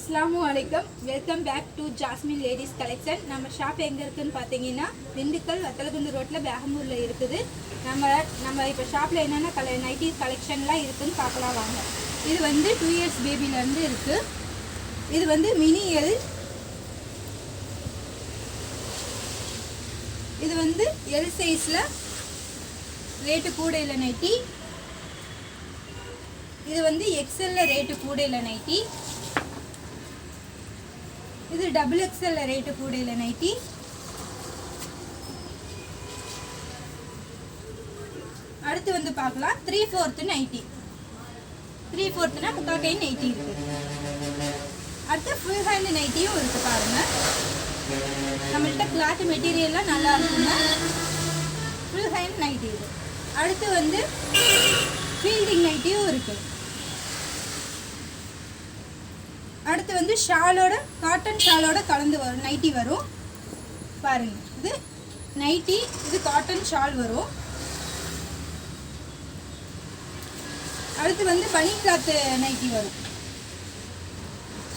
अस्सलामु अलैकुम welcome back to Jasmine ladies collection. நம்ம ஷாப் எங்கே இருக்குதுன்னு பார்த்தீங்கன்னா திண்டுக்கல் வத்தலகுண்டு ரோட்டில் பேகம்பூரில் இருக்குது. நம்ம இப்போ ஷாப்பில் என்னென்ன நைட்டிஸ் கலெக்ஷன்லாம் இருக்குதுன்னு பார்க்கலாம் வாங்க. இது வந்து 2 years பேபிலேருந்து இருக்குது. இது வந்து மினி எல், இது வந்து எல் சைஸில் ரேட்டு கூட இல்லை நைட்டி. இது வந்து எக்ஸ்எல்ல ரேட்டு கூட இல்லை நைட்டி. இது டபுள் எக்ஸ்எல்ல ரேட்டு கூட இல்லை நைட்டி. அடுத்து வந்து பார்க்கலாம் 3/4 நைட்டி. 3/4னா முக்கால் கை நைட்டி இருக்கு. அடுத்து ஃபுல் ஹேண்ட் நைட்டியும் இருக்கு பாருங்க. நம்மள்கிட்ட கிளாத் மெட்டீரியல்லாம் நல்லா இருக்குங்க. ஃபுல் ஹேண்ட் நைட்டி இது. அடுத்து வந்து ஃபீல்டிங் நைட்டியும் இருக்கு. அடுத்து வந்து ஷாலோட காட்டன் ஷாலோட கலந்து வரும் நைட்டி வரும் பாருங்க. இது நைட்டி, இது காட்டன் ஷால் வரும். அடுத்து வந்து பனியன் கிளாத் நைட்டி வரும்.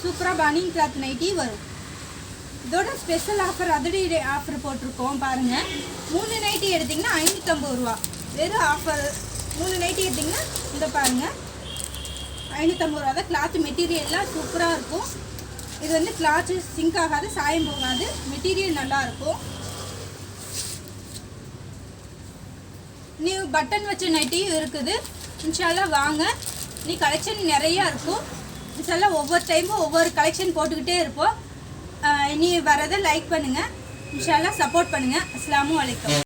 சூப்பராக பனியன் கிளாத் நைட்டி வரும். இதோட ஸ்பெஷல் ஆஃபர் அதிரடி ஆஃபர் போட்டிருக்கோம் பாருங்க. 3 நைட்டி எடுத்திங்கன்னா 550 ரூபா வெறும் ஆஃபர். 3 நைட்டி எடுத்திங்கன்னா இந்த பாருங்க 550 ரூபா தான். கிளாத் மெட்டீரியல்லாம் சூப்பராக இருக்கும். இது வந்து கிளாத்து சிங்க் ஆகாது, சாயம் போகாது, மெட்டீரியல் நல்லா இருக்கும். நியூ பட்டன் வச்ச நைட்டியும் இருக்குது. இன்ஷால்லா வாங்க. நீ கலெக்ஷன் நிறையா இருக்கும். இன்ஷால்லா ஒவ்வொரு டைமும் ஒவ்வொரு கலெக்ஷன் போட்டுக்கிட்டே இருப்போம். நீ வரதை லைக் பண்ணுங்கள். இன்ஷால்லா சப்போர்ட் பண்ணுங்கள். அஸ்ஸலாமு அலைக்கும்.